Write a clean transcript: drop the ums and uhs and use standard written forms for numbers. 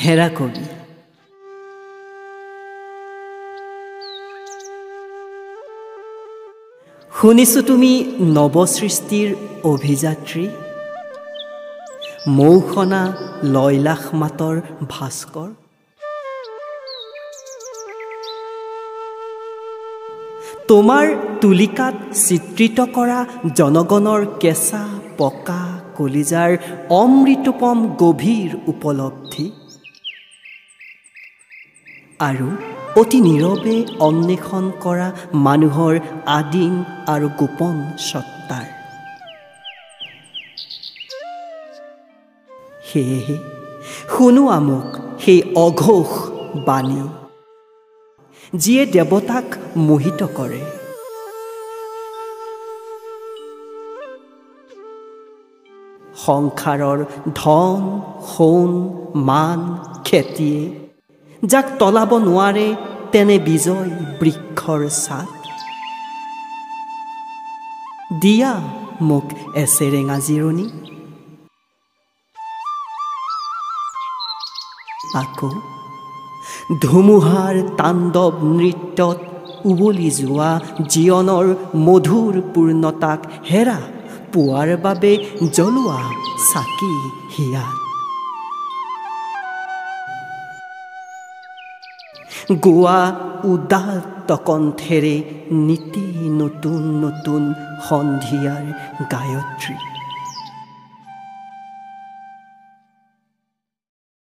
হেৰা কবি। শুনিছো তুমি নৱসৃষ্টিৰ অভিযাত্ৰী, মৌসনা লয়লাস মাতৰ ভাস্কৰ। তোমাৰ তুলিকাত চিত্ৰিত কৰা জনগণৰ কেঁচা পকা কলিজাৰ অমৃতোপম গভীৰ উপলব্ধি আৰু অতি নীৰৱে অন্বেষণ কৰা মানুহৰ আদিম আৰু গোপন সত্তাৰ। সেয়েহে শুনোৱা মোক সেই অঘোষ বাণী, যিয়ে দেৱতাক মোহিত কৰে। সংসাৰৰ ধন সোণ মান খ্যাতিয়ে যাক তলাব নোৱাৰে তেনে বিজয় বৃক্ষৰ ছাট। দিয়া মোক এচেৰেঙা জিৰণি। আকৌ ধুমুহাৰ তাণ্ডৱ নৃত্যত উৱলি যোৱা জীৱনৰ মধুৰ পূৰ্ণতাক হেৰা পোৱাৰ বাবে জ্বলোৱা চাকি হিয়াত। গোৱা উদাত্ত কণ্ঠেৰে নীতি নতুন নতুন সন্ধিয়াৰ গায়ত্ৰী।